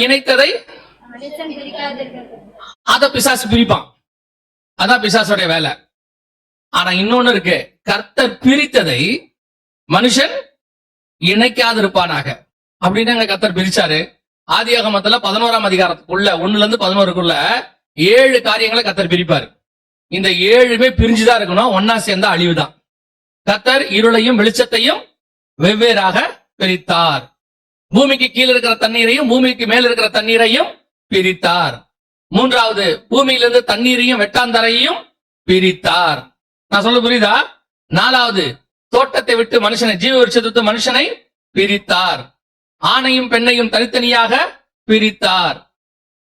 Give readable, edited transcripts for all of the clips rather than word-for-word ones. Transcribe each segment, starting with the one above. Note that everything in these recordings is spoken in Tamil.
இணைத்ததை அத பிசாசு பிரிப்பான். அதான் பிசாசுடைய வேலை. ஆனா இன்னொன்னு இருக்கு, கர்த்தர் பிரித்ததை மனுஷன் இணைக்காதிருப்பானாக அப்படின்னு கர்த்தர் பிரிச்சாரு. ஆதியாகமத்துல 11ஆம் அதிகாரத்துக்குள்ள 1-11 7 காரியங்களை கர்த்தர் பிரிப்பாரு. இந்த 7மே பிரிஞ்சுதான் இருக்கணும், ஒன்னா சேர்ந்தா அழிவுதான். கர்த்தர் இருளையும் வெளிச்சத்தையும் வெவ்வேறாக பிரித்தார். பூமிக்கு கீழே இருக்கிற தண்ணீரையும் பூமிக்கு மேல இருக்கிற தண்ணீரையும் பிரித்தார். 3வது, பூமியிலிருந்து தண்ணீரையும் வெட்டாந்தரையும் பிரித்தார். நான் சொல்ல புரியுதா? 4வது, தோட்டத்தை விட்டு மனுஷனை, ஜீவ விருட்சத்தை மனுஷனை பிரித்தார். ஆணையும் பெண்ணையும் தனித்தனியாக பிரித்தார்.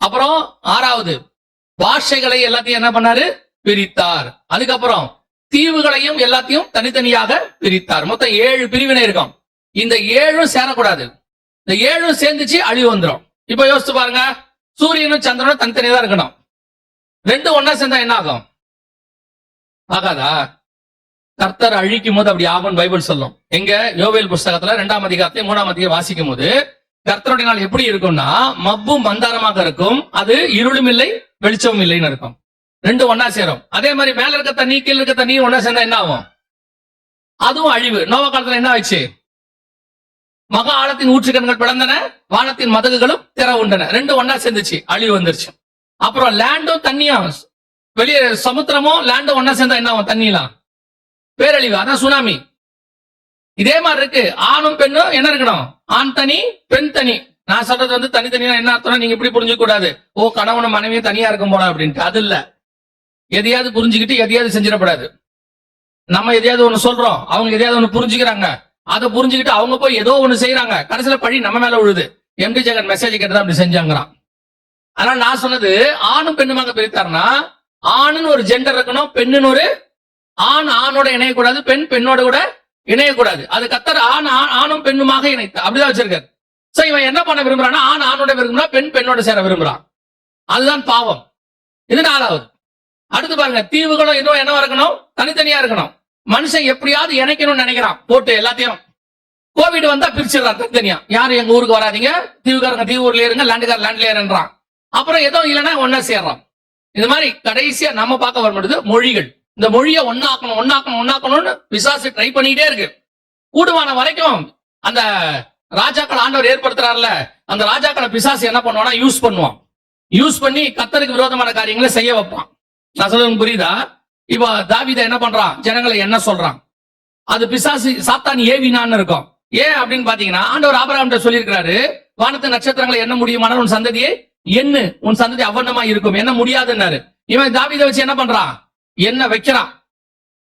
அப்புறம் 6வது, பாஷைகளை எல்லாத்தையும் என்ன பண்ணாரு? பிரித்தார். அதுக்கப்புறம் தீவுகளையும் எல்லாத்தையும் தனித்தனியாக பிரித்தார். மொத்தம் 7 பிரிவினை இருக்கும். இந்த 7ம் சேரக்கூடாது. இந்த 7ம் சேர்ந்துச்சு அழிவு வந்துடும். இப்ப யோசிச்சு பாருங்க, சூரியனும் சந்திரனும் தனித்தனியா தான் இருக்கணும். 2 ஒன்னா சேர்ந்தா என்ன ஆகும்? ஆகாதா? கர்த்தர் அழிக்கும் போது அப்படி ஆகும் பைபிள் சொல்லும். எங்க? யோவேல் புஸ்தகத்துல 2ஆம் அதிகாரத்தை 3ஆம் அதிகாரம் வாசிக்கும் போது கர்த்தருடைய நாள் எப்படி இருக்கும்னா, மப்பும் மந்தாரமாக இருக்கும், அது இருளும் இல்லை வெளிச்சமும் இல்லைன்னு இருக்கும். 2 ஒன்னா சேரும். அதே மாதிரி மேல இருக்க தண்ணி கீழே இருக்க தண்ணி ஒன்னா சேர்ந்தா என்ன ஆகும்? அதுவும் அழிவு. நோவா காலத்துல என்ன ஆச்சு? மகா ஆழத்தின் ஊற்றுக்கண்கள் பிளந்தன, வானத்தின் மதகுகளும் திற உண்டன. 2 ஒன்னா சேர்ந்துச்சு, அழிவு வந்துருச்சு. அப்புறம் லேண்டும் தண்ணியும், வெளியே சமுத்திரமும் லேண்டும் ஒன்னா சேர்ந்தா என்ன ஆகும்? தண்ணிலாம் பேரழிவு, அதான் சுனாமி. இதே மாதிரி இருக்கு. ஆணும் பெண்ணும் என்ன இருக்கணும்? ஆண் தனி பெண் தனி. நான் சொல்றது தனித்தனியா என்ன அர்த்தம் நீங்க இப்படி புரிஞ்சுக்க கூடாது. ஓ, கணவனும் மனைவியும் தனியா இருக்கும் போல அப்படின்ட்டு. அது இல்ல. எதையாவது புரிஞ்சுக்கிட்டு எதையாவது செஞ்சிடக்கூடாது. நம்ம எதையாவது ஒண்ணு சொல்றோம், அவங்க எதையாவது ஒண்ணு புரிஞ்சுக்கிறாங்க, அதை புரிஞ்சுக்கிட்டு அவங்க போய் ஏதோ ஒண்ணு செய்யறாங்க, கடைசியில பழி நம்ம மேல விழுது. எம்டி ஜெகன் மெசேஜ் கேட்டதா அப்படி செஞ்சாங்கிறான். அதனால நான் சொன்னது, ஆணும் பெண்ணுமாக பிரித்தார்னா, ஆணுன்னு ஒரு ஜெண்டர் இருக்கணும், பெண்ணுன்னு ஒரு, ஆண் ஆணோட இணையக்கூடாது, பெண் பெண்ணோட கூட இணையக்கூடாது. அது கர்த்தர் ஆணும் பெண்ணுமாக இணைத்த அப்படிதான் வச்சிருக்காரு. சோ இவன் என்ன பண்ண விரும்புறான்னா, ஆண் ஆணோட விரும்புறான், பெண் பெண்ணோட சேர விரும்புறான். அதுதான் பாவம். இது 4வது. அடுத்து பாருங்க, தீவுகளும் இதுவும் என்ன இருக்கணும்? தனித்தனியா இருக்கணும். மனுஷன் எப்படியாவது இணைக்கணும்னு நினைக்கிறான், போட்டு எல்லாத்தையும். கோவிட் வந்தா பிரிச்சிடறான் தனித்தனியா. யாரும் எங்க ஊருக்கு வராதீங்க, தீவுக்காரங்க தீவு ஊர்ல இருங்க, லேண்டுக்கார லேண்ட்ல இருன்றான். அப்புறம் ஏதோ இல்லைன்னா ஒன்னா சேர்றான். இது மாதிரி கடைசியா நம்ம பார்க்க வரும்பொழுது மொழிகள். இந்த மொழியை ஒன்னாக்கணும்னு பிசாசு ட்ரை பண்ணிட்டே இருக்கு. கூடுமான வரைக்கும் அந்த ராஜாக்கள் ஆண்டவர் ஏற்படுத்துறாருல, அந்த ராஜாக்களை பிசாசு என்ன பண்ணுவானா, யூஸ் பண்ணுவான். யூஸ் பண்ணி கர்த்தருக்கு விரோதமான காரியங்களை செய்ய வைப்பான். நான் சொல்றது புரியுதா? இப்ப தாவீதை என்ன பண்றான்? ஜனங்களை என்ன சொல்றான்? அது பிசாசு சாத்தான் ஏவினான்னு இருக்கும். ஏன் அப்படின்னு பாத்தீங்கன்னா, ஆண்டவர் ஆபிரகாம்கிட்ட சொல்லியிருக்கிறாரு, வானத்து நட்சத்திரங்களை எண்ண முடியுமானால் உன் சந்ததியை எண்ணு, உன் சந்ததி அவண்ணமா இருக்கும், என்ன முடியாதுன்னாரு. இவன் தாவீதை வச்சு என்ன பண்றான்? என்ன வைக்கிறான்.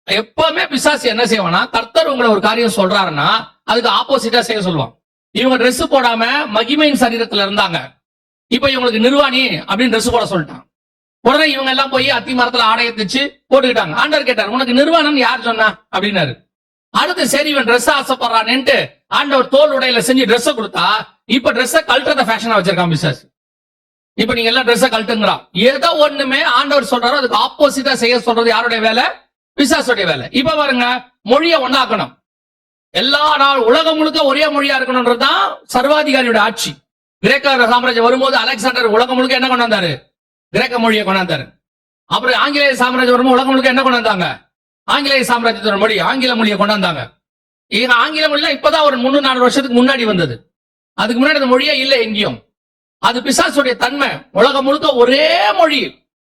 எப்பவுமே பிசாசு என்ன செய்வானா, கர்த்தர் உங்களை ஒரு காரியம் சொல்றாருன்னா அதுக்கு ஆப்போசிட்டா செய்ய சொல்லுவான். இவங்க ட்ரெஸ் போடாம மகிமையின் சரீரத்துல இருந்தாங்க, இப்ப இவங்களுக்கு நிர்வாணி அப்படின்னு ட்ரெஸ் போட சொல்லிட்டான். உடனே இவங்க எல்லாம் போய் அத்தி மரத்துல ஆடையை தச்சு போட்டுக்கிட்டாங்க. ஆண்டவர் கேட்டார், உனக்கு நிர்வாணம் யார் சொன்னா அப்படின்னாரு. அடுத்து சரி இவன் ட்ரெஸ் ஆசைப்படுறான்ட்டு ஆண்டவர் தோல் உடையில செஞ்சு ட்ரெஸ் கொடுத்தா, இப்ப ட்ரெஸ் கழட்டுறத ஃபேஷனா வச்சிருக்கான் பிசாசு. இப்ப நீங்க எல்லாம் ட்ரெஸ் கழட்டுங்கிறான். ஏதோ ஒண்ணுமே ஆண்டவர் சொல்றாரோ அதுக்கு ஆப்போசிட்டா செய்ய சொல்றது யாருடைய வேலை? பிசாசுடைய வேலை. இப்ப பாருங்க, மொழியை ஒண்ணாக்கணும். எல்லா நாள் உலகம் முழுக்க ஒரே மொழியா இருக்கணும்ன்றதுதான் சர்வாதிகாரியோட ஆட்சி. கிரேக்க சாம்ராஜ்யம் வரும்போது அலெக்சாண்டர் உலகம் முழுக்க என்ன கொண்டு வந்தாரு? கிரேக்க மொழியை கொண்டாந்தாரு. அப்புறம் ஆங்கிலேய சாம்ராஜ்யம் வரும்போது உலகம் முழுக்க என்ன கொண்டு வந்தாங்க? ஆங்கிலேய சாம்ராஜ்யத்தோட மொழி, ஆங்கில மொழியை கொண்டாந்தாங்க. ஆங்கில மொழிலாம் இப்பதான் ஒரு 300-400 வருஷத்துக்கு முன்னாடி வந்தது. அதுக்கு முன்னாடி அந்த மொழியே இல்லை எங்கேயும். அது பிசாசுடைய தன்மை. உலகம் முழுக்க ஒரே மொழி,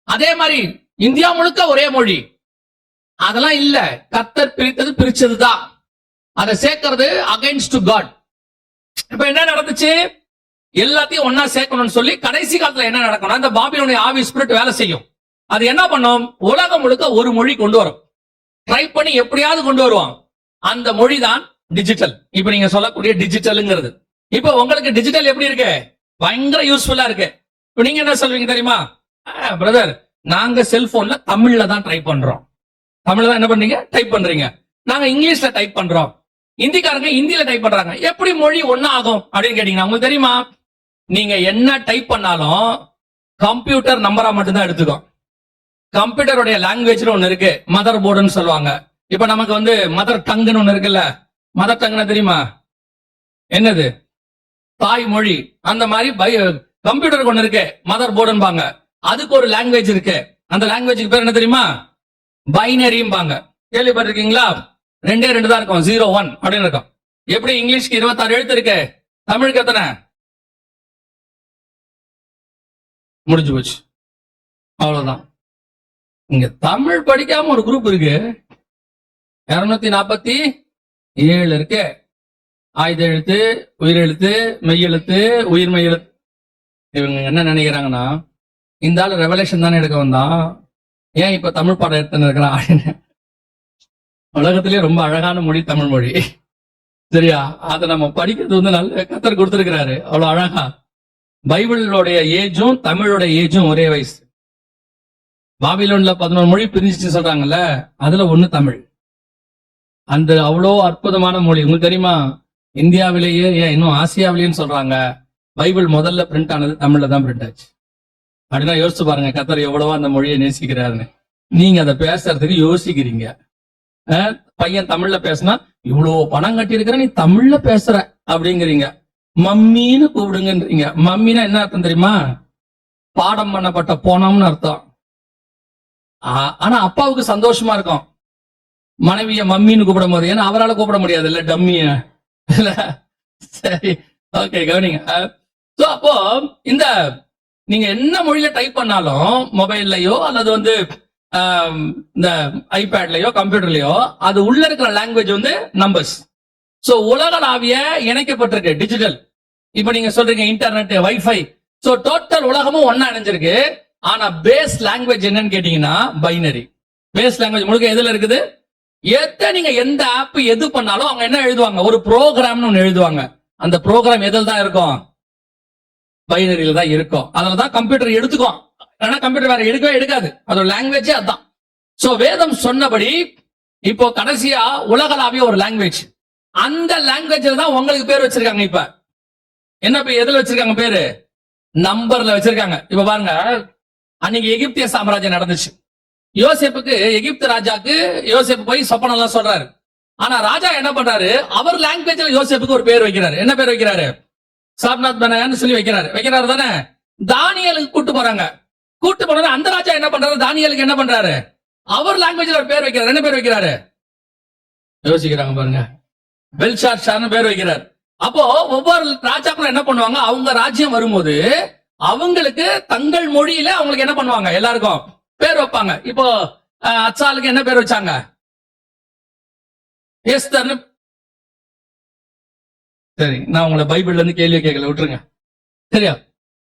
அதே மாதிரி இந்தியா முழுக்க ஒரே மொழி, அதெல்லாம் இல்ல. கர்த்தர் பிரித்தது பிரிச்சதுதான். அதை சேர்க்கிறது அகைன்ஸ்ட் காட். இப்ப என்ன நடந்துச்சு? எல்லாத்தையும் ஒன்னா சேர்க்கணும்னு சொல்லி கடைசி காலத்துல என்ன நடக்கணும்? அந்த பாபிலோனிய ஆவி ஸ்பிரிட் வேலை செய்யும். அது என்ன பண்ணும்? உலகம் முழுக்க ஒரு மொழி கொண்டு வரும். ட்ரை பண்ணி எப்படியாவது கொண்டு வருவான். அந்த மொழி தான் டிஜிட்டல். இப்ப நீங்க சொல்லக்கூடிய டிஜிட்டல்ங்கிறது. இப்ப உங்களுக்கு டிஜிட்டல் எப்படி இருக்கு? பயங்கர யூஸ்ஃபுல்லா இருக்கு. இப்ப நீங்க என்ன சொல்வீங்க தெரியுமா? பிரதர், நாங்க செல்போன்ல தமிழ்ல தான் ட்ரை பண்றோம். தமிழ்ல தான் என்ன பண்றீங்க? டைப் பண்றீங்க. நாங்க இங்கிலீஷ்ல டைப் பண்றோம். இந்திக்காரங்க இந்தியில டைப் பண்றாங்க. எப்படி மொழி ஒன்னா ஆகும் அப்படின்னு கேட்டீங்கன்னா, உங்களுக்கு தெரியுமா? நீங்க என்ன டைப் பண்ணாலும் கம்ப்யூட்டர் நம்பரா மட்டும்தான் எடுத்துக்கும். கம்ப்யூட்டருடைய லாங்குவேஜ்னு ஒண்ணு இருக்கு, மதர் போர்டுன்னு சொல்லுவாங்க. இப்ப நமக்கு மதர் டங்குன்னு ஒண்ணு இருக்குல்ல. மதர் டங்குன்னா தெரியுமா? என்னது? தாய்மொழி. அந்த மாதிரி கம்ப்யூட்டருக்கு ஒண்ணு இருக்கு, மதர் போர்டுன்பாங்க. அதுக்கு ஒரு லாங்குவேஜ் இருக்கு. அந்த லாங்குவேஜுக்கு பேர் என்ன தெரியுமா? பைனரிம்பாங்க. கேள்விப்பட்டிருக்கீங்களா? 2 தான் இருக்கும், 0 1 அப்படின்னு இருக்கும். எப்படி இங்கிலீஷ்க்கு 26 எழுத்து இருக்கு, தமிழுக்கு எத்தனை? முடிஞ்சு போச்சு, அவ்வளவுதான். இங்க தமிழ் படிக்காம ஒரு குரூப் இருக்கு, 247 இருக்கு. ஆயுத எழுத்து, உயிரெழுத்து, மெய்யெழுத்து, உயிர்மெய் எழுத்து. இவங்க என்ன நினைக்கிறாங்கன்னா, இந்த ஆள் ரெவலேஷன் தானே எடுக்க வந்தான், ஏன் இப்ப தமிழ் பாடம் எடுத்துன்னு இருக்கிறான் அப்படின்னு. உலகத்திலேயே ரொம்ப அழகான மொழி தமிழ் மொழி, சரியா? அதை நம்ம படிக்கிறது நல்ல கத்தர் கொடுத்திருக்கிறாரு, அவ்வளவு அழகா. பைபிளோடைய ஏஜும் தமிழோட ஏஜும் ஒரே வயசு. பாபிலோன்ல 11 மொழி பிரிஞ்சிச்சு சொல்றாங்கல்ல, அதுல ஒண்ணு தமிழ். அந்த அவ்வளோ அற்புதமான மொழி. உங்களுக்கு தெரியுமா, இந்தியாவிலேயே ஏன் இன்னும் ஆசியாவிலேயும் சொல்றாங்க, பைபிள் முதல்ல பிரிண்ட் ஆனது தமிழ்ல தான் பிரிண்ட் ஆச்சு. அப்படின்னா யோசிச்சு பாருங்க, கத்தர் எவ்வளவோ அந்த மொழியை நேசிக்கிறாருன்னு. நீங்க அதை பேசுறதுக்கு யோசிக்கிறீங்க. பையன் தமிழ்ல பேசினா, இவ்வளவு பணம் கட்டி இருக்கிற நீ தமிழ்ல பேசுற அப்படிங்கிறீங்க. மம்மின்னு கூப்பிடுங்கன்றீங்க. மம்மினா என்ன அர்த்தம் தெரியுமா? பாடம் பண்ணப்பட்ட போனோம்னு அர்த்தம். ஆனா அப்பாவுக்கு சந்தோஷமா இருக்கும் மனைவிய மம்மின்னு கூப்பிடும் போது, ஏன்னா அவரால் கூப்பிட முடியாது இல்ல, டம்மிய. சரி, ஓகே, கவனிங்க. அப்போ இந்த நீங்க என்ன மொழியில டைப் பண்ணாலும், மொபைல்லையோ அல்லது இந்த ஐபேட்லயோ கம்ப்யூட்டர்லயோ, அது உள்ள இருக்கிற லாங்குவேஜ் நம்பர்ஸ். சோ உலகளாவிய இணைக்கப்பட்டிருக்கு, டிஜிட்டல். இப்ப நீங்க சொல்றீங்க இன்டர்நெட், வைஃபை. சோ டோட்டல் உலகமும் ஒன்னா இணைஞ்சிருக்கு. ஆனா பேஸ் லாங்குவேஜ் என்னன்னு கேட்டீங்கன்னா பைனரி. பேஸ் லாங்குவேஜ் முழுக்க எதுல இருக்குது? நீங்க எந்த ஆப் எது பண்ணாலும் அவங்க என்ன எழுதுவாங்க? ஒரு ப்ரோக்ராம்னு ஒண்ணு எழுதுவாங்க. அந்த ப்ரோக்ராம் எதில் தான் இருக்கும்? பைனரியில தான் இருக்கும். அதுலதான் கம்ப்யூட்டர் எடுத்துக்கும். ஆனா கம்ப்யூட்டர் வேற எடுக்கவே எடுக்காது, அதோட லாங்குவேஜே அதான். சோ வேதம் சொன்னபடி இப்போ கடைசியா உலகளாவிய ஒரு லாங்குவேஜ், அந்த லாங்குவேஜ்ல தான் உங்களுக்கு பேர் வச்சிருக்காங்க. இப்ப என்ன எதுல வச்சிருக்காங்க பேரு? நம்பர்ல வச்சிருக்காங்க. இப்ப பாருங்க, அன்னைக்கு எகிப்திய சாம்ராஜ்யம் நடந்துச்சு. யோசேப்புக்கு, எகிப்து ராஜாக்கு யோசேப்பு போய் சொப்பனம் எல்லாம் சொல்றாரு. ஆனா ராஜா என்ன பண்றாரு? அவர் லாங்குவேஜ்ல யோசேப்புக்கு ஒரு பேர் வைக்கிறாரு. என்ன பேர் வைக்கிறாரு? சாப்நாத் பனயான்னு சொல்லி வைக்கிறாரு தானே. தானியலுக்கு கூட்டு போறாங்க. கூட்டு போனது அந்த ராஜா என்ன பண்றாரு? தானியலுக்கு என்ன பண்றாரு? அவர் லாங்குவேஜ்ல ஒரு பேர் வைக்கிறாரு. என்ன பேர் வைக்கிறாரு? யோசிக்கிறாங்க பாருங்க. பெல்ஷாத்சார்னு பேர் வைக்கிறார். அப்போ ஒவ்வொரு ராஜாக்களும் என்ன பண்ணுவாங்க? அவங்க ராஜ்யம் வரும்போது அவங்களுக்கு தங்கள் மொழியில அவங்களுக்கு என்ன பண்ணுவாங்க? எல்லாருக்கும் பேர் வைப்பாங்க. இப்போ அச்சாலுக்கு என்ன பேர் வச்சாங்க? எஸ்தர்னு. சரி, நான் உங்களை பைபிள்ல இருந்து கேள்வி கேட்கல, விட்டுருங்க. சரியா?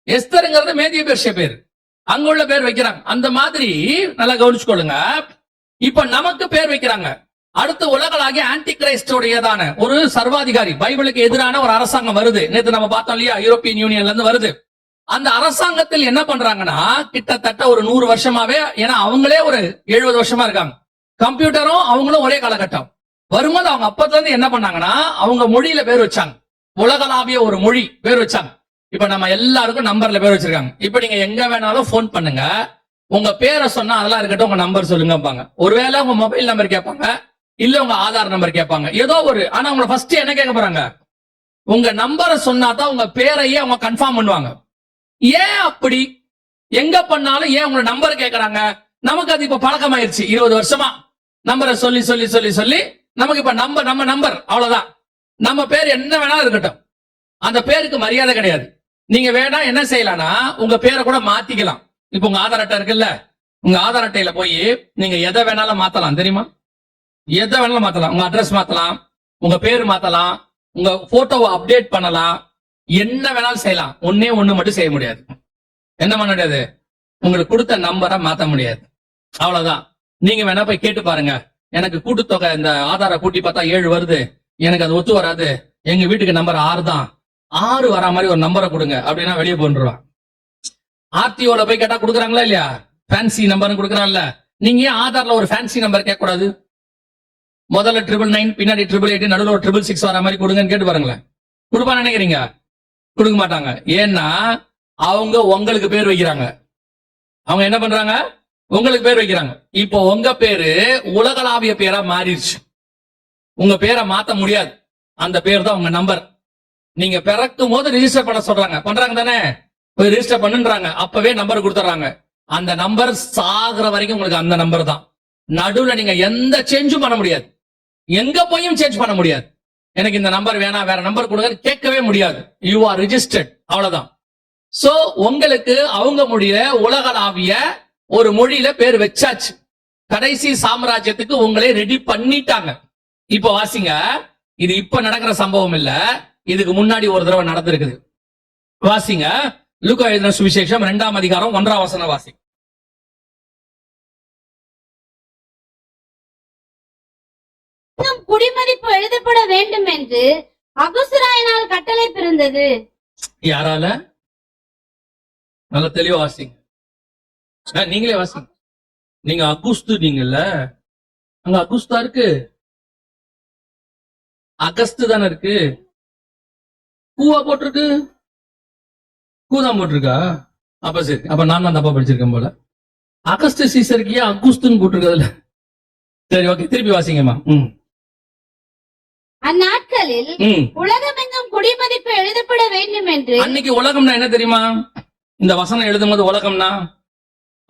எஸ்தர்ங்கிறது மேதிய பெர்ஷிய பேர், அங்க உள்ள பேர் வைக்கிறாங்க. அந்த மாதிரி நல்லா கவனிச்சுக்கொள்ளுங்க. இப்ப நமக்கு பேர் வைக்கிறாங்க. அடுத்த உலகளாகிய ஆன்டி கிரைஸ்டோடையதான ஒரு சர்வாதிகாரி, பைபிளுக்கு எதிரான ஒரு அரசாங்கம் வருது. நேற்று நம்ம பார்த்தோம் இல்லையா, யூரோப்பியன் யூனியன்ல இருந்து வருது. அந்த அரசாங்கத்தில் என்ன பண்றாங்கன்னா, கிட்டத்தட்ட ஒரு 100 வருஷமாவே, ஏன்னா அவங்களே ஒரு 70 வருஷமா இருக்காங்க. கம்ப்யூட்டரும் அவங்களும் ஒரே காலகட்டம் வரும்போது அவங்க அப்பத்துல இருந்து என்ன பண்ணாங்கன்னா, அவங்க மொழியில பேர் வச்சாங்க. உலகளாவிய ஒரு மொழி பேர் வச்சாங்க. இப்ப நம்ம எல்லாருக்கும் நம்பர்ல பேர் வச்சிருக்காங்க. இப்ப நீங்க எங்க வேணாலும் போன் பண்ணுங்க, உங்க பேரை சொன்னா அதெல்லாம் இருக்கட்டும், உங்க நம்பர் சொல்லுங்க. ஒருவேளை உங்க மொபைல் நம்பர் கேட்பாங்க, இல்ல உங்க ஆதார் நம்பர் கேட்பாங்க, ஏதோ ஒரு. ஆனா உங்களை ஃபர்ஸ்ட் என்ன கேட்க போறாங்க? உங்க நம்பரை சொன்னாதான் உங்க பேரையே அவங்க கன்ஃபார்ம் பண்ணுவாங்க. ஏன் அப்படி? எங்க பண்ணாலும் ஏன் உங்க நம்பர் கேட்கறாங்க? நமக்கு அது இப்ப பழக்கமாயிருச்சு. 20 வருஷமா நம்பரை சொல்லி சொல்லி சொல்லி சொல்லி நமக்கு இப்ப நம்ம நம்பர் அவ்வளவுதான். நம்ம பேர் என்ன வேணாலும் இருக்கட்டும், அந்த பேருக்கு மரியாதை கிடையாது. நீங்க வேணா என்ன செய்யலாம்னா, உங்க பேரை கூட மாத்திக்கலாம். இப்ப உங்க ஆதார் அட்டை இருக்குல்ல, உங்க ஆதார் அட்டையில போய் நீங்க எதை வேணாலும் மாத்தலாம். தெரியுமா? எதை வேணாலும் மாத்தலாம். உங்க அட்ரஸ் மாத்தலாம், உங்க பேர் மாத்தலாம், உங்க போட்டோவை அப்டேட் பண்ணலாம், என்ன வேணாலும் செய்யலாம். ஒண்ணு மட்டும் செய்ய முடியாது. என்ன பண்ண முடியாது? உங்களுக்கு கொடுத்த நம்பரை மாத்த முடியாது. அவ்வளவுதான். நீங்க வேணா போய் கேட்டு பாருங்க, எனக்கு கூட்டுத்தொகை இந்த ஆதாரை கூட்டி பார்த்தா 7 வருது, எனக்கு அது ஒத்து வராது, எங்க வீட்டுக்கு நம்பர் 6 தான், 6 வரா மாதிரி ஒரு நம்பரை கொடுங்க அப்படின்னா வெளியே போன்றுவான். ஆர்டிஓல போய் கேட்டா கொடுக்குறாங்களா இல்லையா? ஃபேன்சி நம்பர் கொடுக்குறாங்கல்ல. நீங்க ஏன் ஆதார்ல ஒரு ஃபேன்சி நம்பர் கேட்க கூடாது? முதல்ல 999, பின்னாடி 888, நடுவில் ஒரு 666 வர மாதிரி கொடுங்கன்னு கேட்டு பாருங்களேன். கொடுப்பான்னு நினைக்கிறீங்க? கொடுக்க மாட்டாங்க. ஏன்னா அவங்க உங்களுக்கு பேர் வைக்கிறாங்க. அவங்க என்ன பண்றாங்க? உங்களுக்கு பேர் வைக்கிறாங்க. இப்போ உங்க பேரு உலகளாவிய பேரா மாறிடுச்சு. உங்க பேரை மாத்த முடியாது. அந்த பேர் தான் உங்க நம்பர். நீங்க பிறக்கும் போது ரிஜிஸ்டர் பண்ண சொல்றாங்க, பண்றாங்க தானே? போய் ரெஜிஸ்டர் பண்ணுன்றாங்க. அப்பவே நம்பர் கொடுத்துறாங்க. அந்த நம்பர் சாகுற வரைக்கும் உங்களுக்கு அந்த நம்பர் தான். நடுவுல நீங்க எந்த சேஞ்சும் பண்ண முடியாது. எங்க போயும் சேஞ்ச் பண்ண முடியாது. எனக்கு இந்த நம்பர் வேணாம், வேற நம்பர் கொடுங்க கேட்கவே முடியாது. யூ ஆர் ரிஜிஸ்டர்ட், அவ்வளவுதான். சோ உங்களுக்கு அவங்க மொழியில உலகளாவிய ஒரு மொழியில பேர் வச்சாச்சு. கடைசி சாம்ராஜ்யத்துக்கு உங்களே ரெடி பண்ணிட்டாங்க. இப்ப வாசிங்க, இது இப்ப நடக்கிற சம்பவம் இல்ல, இதுக்கு முன்னாடி ஒரு தடவை நடந்திருக்குது. வாசிங்க, லூக்கா எழுதின சுவிசேஷம் 2ஆம் அதிகாரம் 1ஆம் வசனம் வாசி. குடிமதிப்பு எழுதப்பட வேண்டும் என்று அகுஸ்தராயனால் கட்டளை பிறந்தது. யாரால? நல்ல தெளிவா வாசிங்க. நீங்களே வாசிங்க. நீங்க அகுஸ்து நீங்கல்ல, அங்க அகுஸ்தா இருக்கு, அகஸ்து தானே இருக்கு. கூவா போட்டிருக்கு, கூதான் போட்டிருக்கா? அப்ப சரி, அப்ப நான் தான் தப்பா படிச்சிருக்கேன் போல. அகஸ்து சீசருக்கு ஏன் அகுஸ்துன்னு போட்டிருக்கதுல? சரி, ஓகே, திருப்பி வாசிங்கம்மா. அந்நாட்களில் உலகமெங்கும் குடிமதிப்பு எழுதப்பட வேண்டும் என்று. அன்னைக்கு உலகம்னா என்ன தெரியுமா? இந்த வசனம் எழுதும் போது உலகம்னா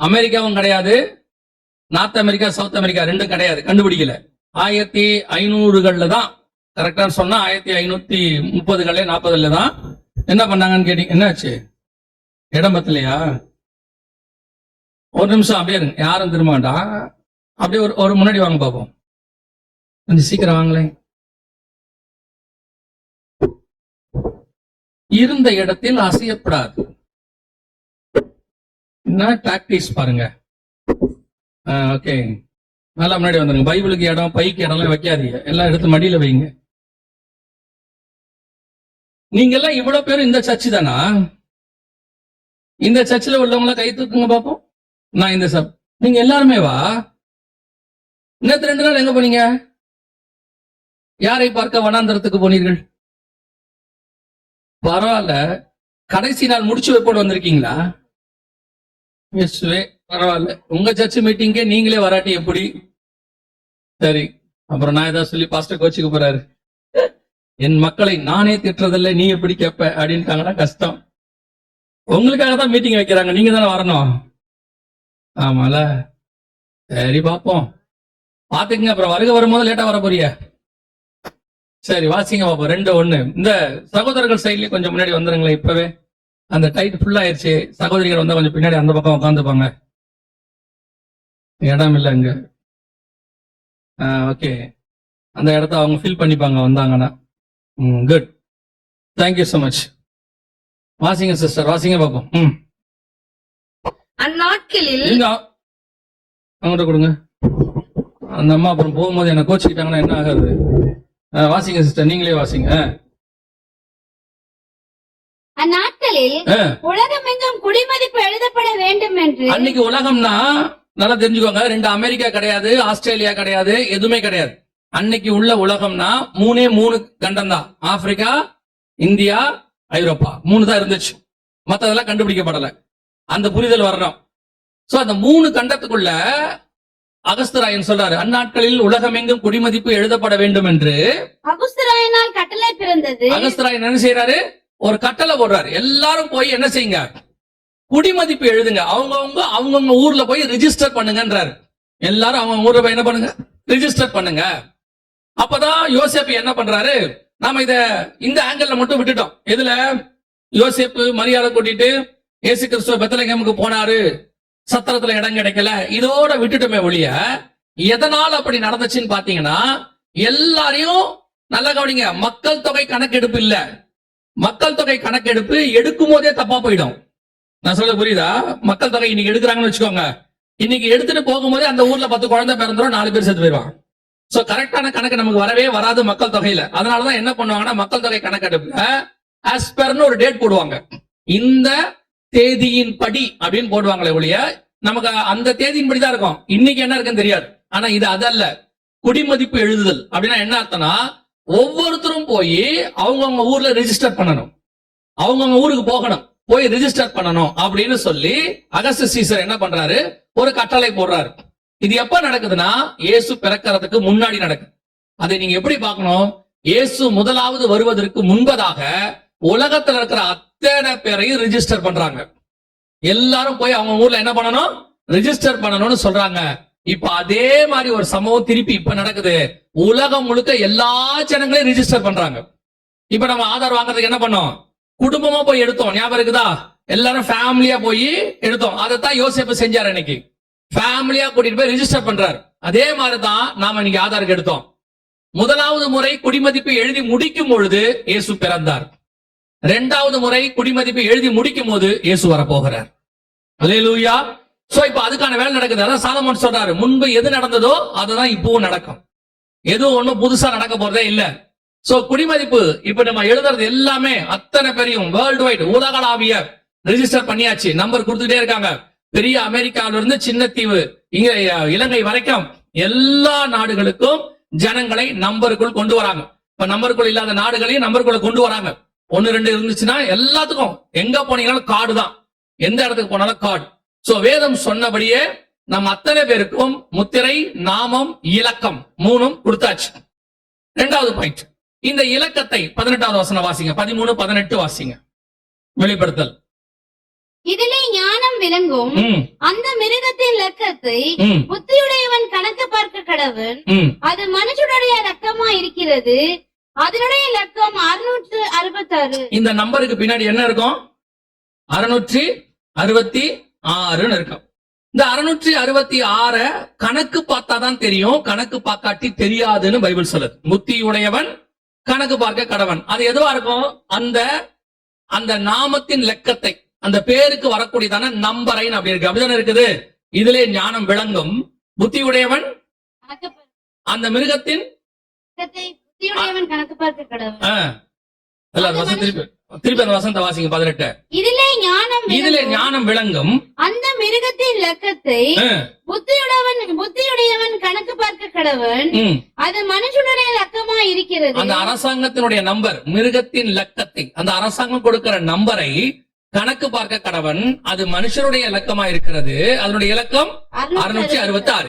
அமெரிக்காவும் கிடையாது, நார்த் அமெரிக்கா, சவுத் அமெரிக்கா ரெண்டும் கிடையாது, கண்டுபிடிக்கல. 1500 தான் கரெக்டா சொன்னா, 1530 40 தான் என்ன பண்ணாங்கன்னு கேட்டீங்க. என்னாச்சு? இடம் பத்தலையா? ஒரு நிமிஷம் அப்படியே இருங்க, யாரும் திரும்ப வேண்டாம். அப்படியே ஒரு முன்னாடி வாங்க பாப்போம், கொஞ்சம் சீக்கிரம் வாங்களேன். இருந்த இடத்தில் அசையப்படாது. என்ன டாக்டிக்ஸ் பாருங்க. ஓகே, நல்லா முன்னாடி வந்துருங்க. பைபிளுக்கு இடம், பைக்கு இடம்லாம் வைக்காதீங்க, எல்லாம் எடுத்து மடியில வைங்க. நீங்க எல்லாம் இவ்வளவு பேரும் இந்த சர்ச்சு தானா? இந்த சர்ச்சில் உள்ளவங்கள கை தூக்குங்க பாப்போம். நான் இந்த நீங்க எல்லாருமே வா. இன்னத்து 2 நாள் எங்க போனீங்க? யாரை பார்க்க வனாந்தரத்துக்கு போனீர்கள்? பரவாயில்ல, கடைசி நாள் முடிச்சு வைப்போடு வந்திருக்கீங்களா? பரவாயில்ல, உங்க சர்ச் மீட்டிங்கே நீங்களே வராட்டி எப்படி? சரி, அப்புறம் நான் ஏதாவது சொல்லி பாஸ்டர் கோச்சுக்கு போறாரு, என் மக்களை நானே திட்டுறதில்ல, நீ எப்படி கேட்ப அப்படின்ட்டாங்கன்னா கஷ்டம். உங்களுக்காக தான் மீட்டிங் வைக்கிறாங்க, நீங்க தானே வரணும். ஆமால, சரி பாப்போம், பாத்துக்கங்க. அப்புறம் வருகை வரும்போது லேட்டா வர போறிய. சரி, வாசிங்க பாப்போம். 2:1. இந்த சகோதரர்கள் சைட்லயே கொஞ்சம் முன்னாடி வந்துருங்களேன். இப்பவே அந்த டைட் ஃபுல் ஆயிருச்சு. சகோதரிகள் வந்தா கொஞ்சம் பின்னாடி அந்த பக்கம் உட்காந்துப்பாங்க, இடம் இல்ல இங்க. ஓகே, அந்த இடத்த அவங்க ஃபில் பண்ணிப்பாங்க வந்தாங்கன்னா. Good, thank you so much. வாசிங்க சிஸ்டர், வாசிங்க பாப்போம். அந்நாட்களில் அவங்ககிட்ட கொடுங்க. அந்த அம்மா அப்புறம் போகும்போது என்ன கோச்சுக்கிட்டாங்கன்னா என்ன ஆகாது. வாசிங்க சிஸ்டர், நீங்களே வாசிங்க. அந்நாட்களில் உலகமெங்கும் குடிமதிப்பு எழுதப்பட வேண்டும் என்று. அன்னைக்கு உலகம்னா நல்லா தெரிஞ்சுக்கோங்க, 2 அமெரிக்கா கிடையாது, ஆஸ்திரேலியா கிடையாது, எதுவுமே கிடையாது. அன்னைக்கு உள்ள உலகம்னா 3 கண்டம் தான். ஆப்பிரிக்கா, இந்தியா, ஐரோப்பா 3 தான் இருந்துச்சு. மத்ததெல்லாம் கண்டுபிடிக்கப்படல. அந்த புரிதல் வரணும். சோ அந்த 3 கண்டத்துக்குள்ள அகஸ்தராயன் சொல்றாரு, அந்நாட்களில் உலகமெங்கும் குடிமதிப்பு எழுதப்பட வேண்டும் என்று அகுஸ்தராயனால் கட்டளை பிறந்தது. அகஸ்தராயன் என்ன செய்யறாரு? ஒரு கட்டளை போடுறாரு, எல்லாரும் போய் என்ன செய்யுங்க, குடிமதிப்பு எழுதுங்க, அவங்கவுங்க ஊர்ல போய் ரிஜிஸ்டர் பண்ணுங்கன்றாரு. எல்லாரும் அவங்க ஊர்ல போய் என்ன பண்ணுங்க, ரிஜிஸ்டர் பண்ணுங்க. அப்பதான் யோசேப்பு என்ன பண்றாரு, நாம இந்த ஆங்கிள் மட்டும் விட்டுட்டோம். எதுல? யோசேப்பு மரியாதை கூட்டிட்டு இயேசு கிறிஸ்துவ பெத்லகேமுக்கு போனாரு, சத்திரத்துல இடம் கிடைக்கல, இதோட விட்டுட்டோமே ஒழிய எதனால அப்படி நடந்துச்சுன்னு பாத்தீங்கன்னா, எல்லாரையும் நல்லா கவனிங்க, மக்கள் தொகை கணக்கெடுப்பு இல்ல. மக்கள் தொகை கணக்கெடுப்பு எடுக்கும் போதே தப்பா போயிடும். நான் சொல்ல புரியுதா? மக்கள் தொகை இன்னைக்கு எடுக்கிறாங்கன்னு வச்சுக்கோங்க, இன்னைக்கு எடுத்துட்டு போகும்போதே அந்த ஊர்ல 10 குழந்தை பிறந்துரும், 4 பேர் செத்து போயிடுவாங்க. சோ கரெக்டான கணக்கு நமக்கு வரவே வராது மக்கள் தொகையில. அதனாலதான் என்ன பண்ணுவாங்கன்னா, மக்கள் தொகை கணக்கெடுப்புல ஆஸ்பர்னு ஒரு டேட் போடுவாங்க, இந்த தேதியின் படி அப்படின்னு போடுவாங்களே ஒழிய நமக்கு அந்த தேதியின் படி தான் இருக்கும். இன்னைக்கு என்ன இருக்குன்னு தெரியாது. ஆனா இது அதல்ல. குடிமதிப்பு எழுதுதல் அப்படின்னா என்ன அர்த்தம்னா, ஒவ்வொருத்தரும் போய் அவங்கவுங்க ஊர்ல ரெஜிஸ்டர் பண்ணணும், அவங்கவுங்க ஊருக்கு போகணும், போய் ரெஜிஸ்டர் பண்ணணும் அப்படின்னு சொல்லி அகஸ்டஸ் சீசர் என்ன பண்றாரு, ஒரு கட்டளை போடுறாரு. இது எப்ப நடக்குதுன்னா, இயேசு பிறக்கிறதுக்கு முன்னாடி நடக்குது. அதை நீங்க எப்படி பார்க்கணும்? இயேசு முதலாவது வருவதற்கு முன்பதாக உலகத்துல இருக்கிற அத்தனை பேரையும் ரிஜிஸ்டர் பண்றாங்க. எல்லாரும் போய் அவங்க ஊர்ல என்ன பண்ணணும், ரிஜிஸ்டர் பண்ணணும்னு சொல்றாங்க. இப்ப அதே மாதிரி ஒரு சம்பவம் திருப்பி இப்ப நடக்குது. உலகம் முழுக்க எல்லா ஜனங்களையும் ரிஜிஸ்டர் பண்றாங்க. இப்ப நம்ம ஆதார் வாங்குறதுக்கு என்ன பண்ணோம், குடும்பமா போய் எடுத்தோம், ஞாபகம் இருக்குதா? எல்லாரும் ஃபேமிலியா போய் எடுத்தோம். அதைத்தான் யோசேப்பு செஞ்சாரு. இன்னைக்கு ஃபேமிலியா கூட்டிட்டு போய் ரிஜிஸ்டர் பண்றாரு. அதே மாதிரிதான் நாம இன்னைக்கு ஆதாருக்கு எடுத்தோம். முதலாவது முறை குடிமதிப்பு எழுதி முடிக்கும் பொழுது இயேசு பிறந்தார். இரண்டாவது முறை குடிமதிப்பு எழுதி முடிக்கும் போது இயேசு வரப்போகிறார். அல்லேலூயா. சோ இப்ப அதுக்கான வேலை நடக்குது. அதான் சாலமோன் சொல்றாரு, முன்பு எது நடந்ததோ அதுதான் இப்பவும் நடக்கும். எதுவும் ஒண்ணும் புதுசா நடக்க போறதே இல்ல. சோ குடிமதிப்பு இப்ப நம்ம எழுதுறது எல்லாமே அத்தனை பேரையும் வேர்ல்டு வைட் உலகளாவிய ரெஜிஸ்டர் பண்ணியாச்சு. நம்பர் கொடுத்துட்டே இருக்காங்க. பெரிய அமெரிக்காவில இருந்து சின்ன தீவு இங்க இலங்கை வரைக்கும் எல்லா நாடுகளுக்கும் ஜனங்களை நம்பருக்குள் கொண்டு வராங்க. இப்ப நம்பருக்குள் இல்லாத நாடுகளையும் நம்பருக்குள்ள கொண்டு வராங்க. 1 2 இருந்துச்சுன்னா எல்லாத்துக்கும் எங்க போனீங்கன்னாலும் கார்டு தான். எந்த இடத்துக்கு போனாலும் கார்டு. சோ வேதம் சொன்னபடியே நம்ம அத்தனை பேருக்கும் முத்திரை, நாமம், இலக்கம் 3ம் கொடுத்தாச்சு. இரண்டாவது பாயிண்ட், இந்த இலக்கத்தை 18வது வசனம் வாசிங்க, 13 18 வாசிங்க. வெளிப்படுத்தல். இதிலே ஞானம் விளங்கும். அந்த மிருகத்தின் லக்கத்தை புத்தியுடையவன் கணக்கு பார்க்க கடவன். அது மனுஷனுடைய லக்கமா இருக்கிறது. அதனுடைய லக்கம் 666. இந்த நம்பருக்கு பின்னாடி என்ன இருக்கும்? 666 இருக்கும். இந்த 666 கணக்கு பார்த்தாதான் தெரியும், கணக்கு பார்க்காட்டி தெரியாதுன்னு பைபிள் சொல்லுது. புத்தியுடையவன் கணக்கு பார்க்க கடவன். அது எதுவா இருக்கும்? அந்த நாமத்தின் லக்கத்தை, அந்த பேருக்கு வரக்கூடியதான நம்பரை அப்படி இருக்கு. அப்படிதானே இருக்குது. இதிலே ஞானம் விளங்கும். புத்தியுடையவன் அந்த மிருகத்தின் புத்தியுடையவன் கணக்கு பார்க்க கடவன். திருப்பி அந்த வசனத்தை வாசிங்க, 18. இதிலே ஞானம் விளங்கும். அந்த மிருகத்தின் லக்கத்தை புத்தியுடையவன் கணக்கு பார்க்க கடவன். அது மனுஷனுடைய லக்கமா இருக்கிறது. அந்த அரசாங்கத்தினுடைய நம்பர், மிருகத்தின் லக்கத்தை, அந்த அரசாங்கம் கொடுக்கிற நம்பரை கணக்கு பார்க்க கடவன். அது மனுஷனுடைய இலக்கமா இருக்கிறது. அதனுடைய இலக்கம் 666.